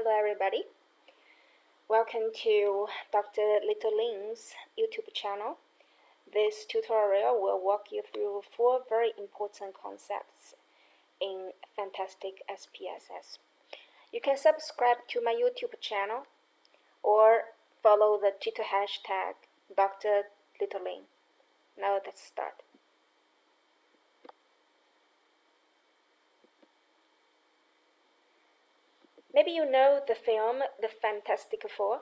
Hello everybody. Welcome to DrLittleLin's YouTube channel. This tutorial will walk you through 4 very important concepts in Fantastic SPSS. You can subscribe to my YouTube channel or follow the Twitter hashtag DrLittleLin. Now let's start. Maybe you know the film The Fantastic Four.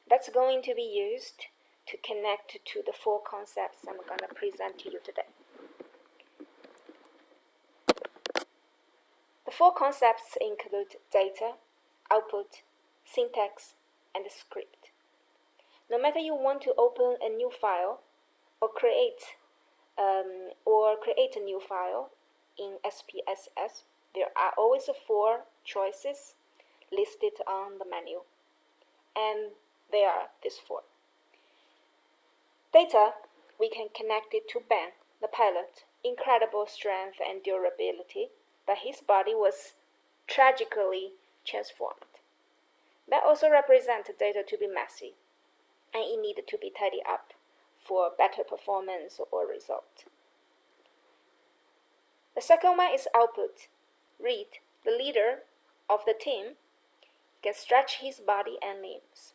That's going to be used to connect to the 4 concepts I'm going to present to you today. The 4 concepts include data, output, syntax, and script. No matter you want to open a new file or create a new file in SPSS, there are always 4 choices listed on the menu, and they are these 4. Data, we can connect it to Ben, the pilot. Incredible strength and durability, but his body was tragically transformed. That also represents data to be messy, and it needed to be tidied up for better performance or result. The second one is output. Reed, the leader of the team, can stretch his body and limbs.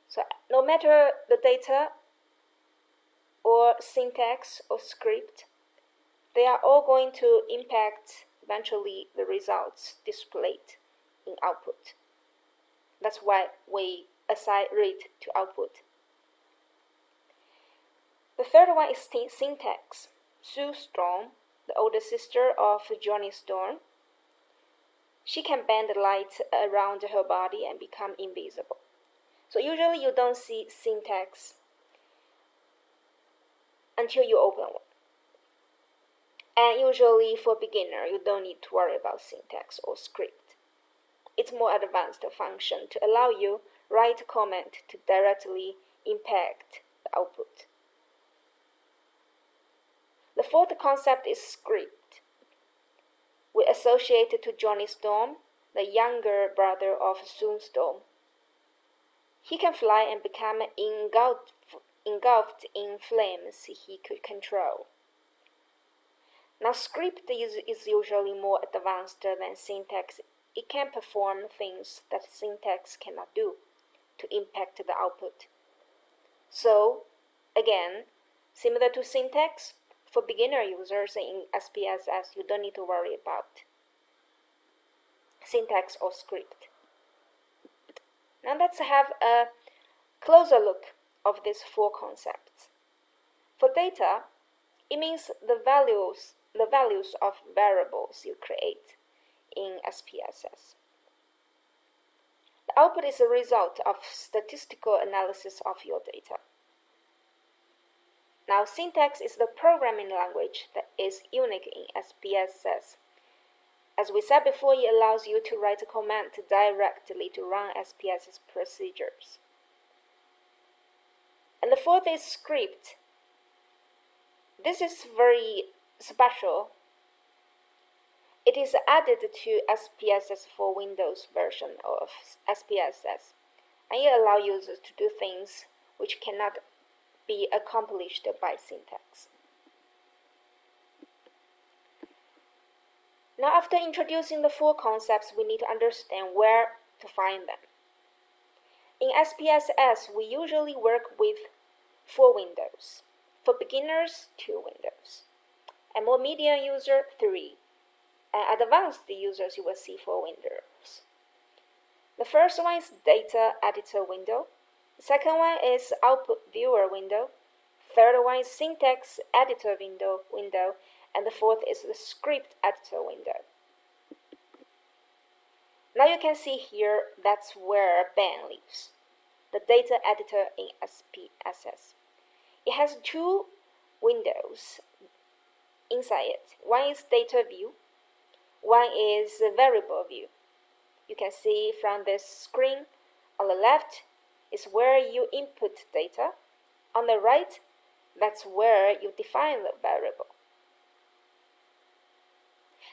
So no matter the data or syntax or script, they are all going to impact eventually the results displayed in output. That's why we assign read to output. The third one is syntax. Sue Storm, the older sister of Johnny Storm, she can bend the light around her body and become invisible. So usually you don't see syntax until you open one. And usually for beginner, you don't need to worry about syntax or script. It's more advanced function to allow you write a comment to directly impact the output. The 4th concept is script. We associate it to Johnny Storm, the younger brother of Sue Storm. He can fly and become engulfed in flames he could control. Now script is usually more advanced than syntax. It can perform things that syntax cannot do to impact the output. So again, similar to syntax, for beginner users in SPSS, you don't need to worry about syntax or script. Now let's have a closer look of these 4 concepts. For data, it means the values of variables you create in SPSS. The output is a result of statistical analysis of your data. Now, syntax is the programming language that is unique in SPSS. As we said before, it allows you to write a command directly to run SPSS procedures. And the 4th is script. This is very special. It is added to SPSS for Windows version of SPSS, and it allows users to do things which cannot be accomplished by syntax. Now, after introducing the 4 concepts, we need to understand where to find them. In SPSS, we usually work with 4 windows. For beginners, 2 windows. And more medium user, 3. And advanced users, you will see 4 windows. The first one is data editor window. The second one is output viewer window. Third one is syntax editor window, and the 4th is the script editor window. Now you can see here that's where Ben lives, the data editor in SPSS. It has 2 windows inside it. One is data view, one is variable view. You can see from this screen on the left is where you input data. On the right, that's where you define the variable.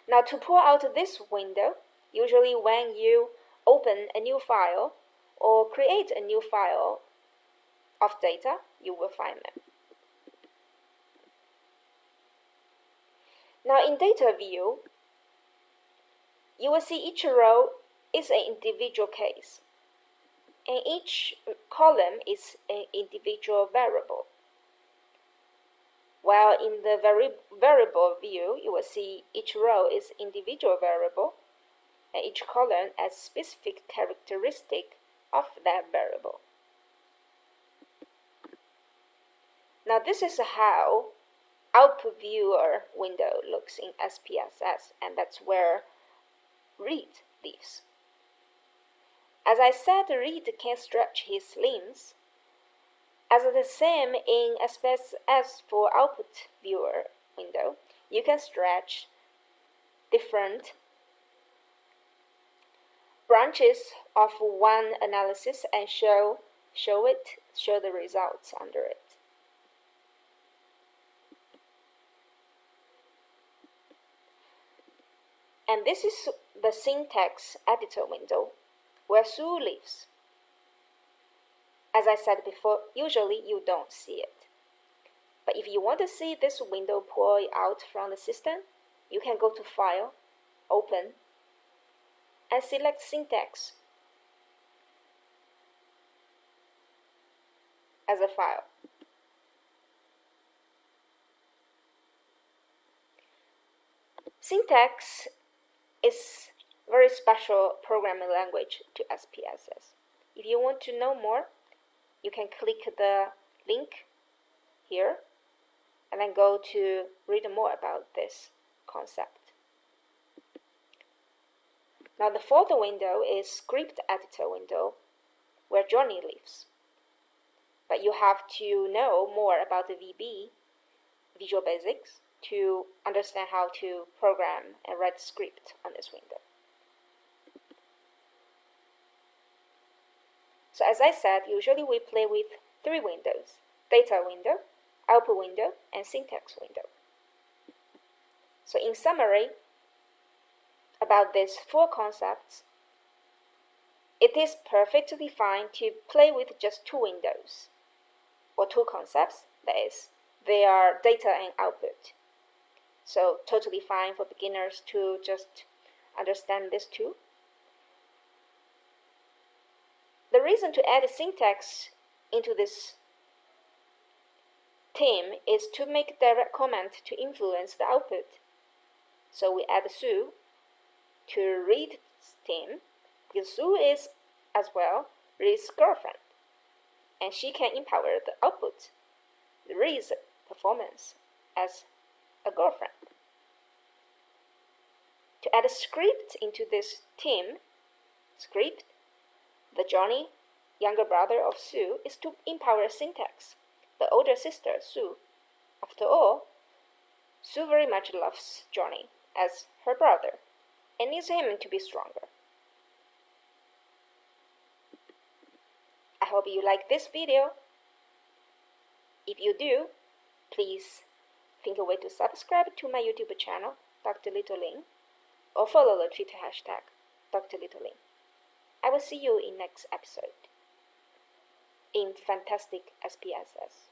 Now to pull out this window, Usually when you open a new file or create a new file of data, you will find them. Now in data view, you will see each row is an individual case, and each column is an individual variable. While in the variable view, you will see each row is individual variable, and each column has specific characteristic of that variable. Now this is how output viewer window looks in SPSS, and that's where Reed lives. As I said, Reed can stretch his limbs. As the same in SPSS for output viewer window, you can stretch different branches of one analysis and show the results under it. And this is the syntax editor window where Sue lives. As I said before, usually you don't see it. But if you want to see this window pull out from the system, you can go to File, Open, and select Syntax as a file. Syntax is a very special programming language to SPSS. If you want to know more, you can click the link here and then go to read more about this concept. Now the fourth window is script editor window where Johnny lives. But you have to know more about the VB, Visual Basics, to understand how to program and write script on this window. So as I said, usually we play with three windows: data window, output window, and syntax window. So in summary, about these four concepts, it is perfectly fine to play with just two windows or two concepts, that is, they are data and output. So totally fine for beginners to just understand these two. The reason to add syntax into this theme is to make direct comment to influence the output. So we add Sue to Reed's theme, because Sue is, as well, Reed's girlfriend, and she can empower the output, Reed's performance as a girlfriend. To add a script into this theme, script, the Johnny, younger brother of Sue, is to empower syntax, the older sister, Sue. After all, Sue very much loves Johnny as her brother and needs him to be stronger. I hope you like this video. If you do, please think a way to subscribe to my YouTube channel, DrLittleLin, or follow the Twitter hashtag, DrLittleLin. I will see you in next episode in Fantastic SPSS.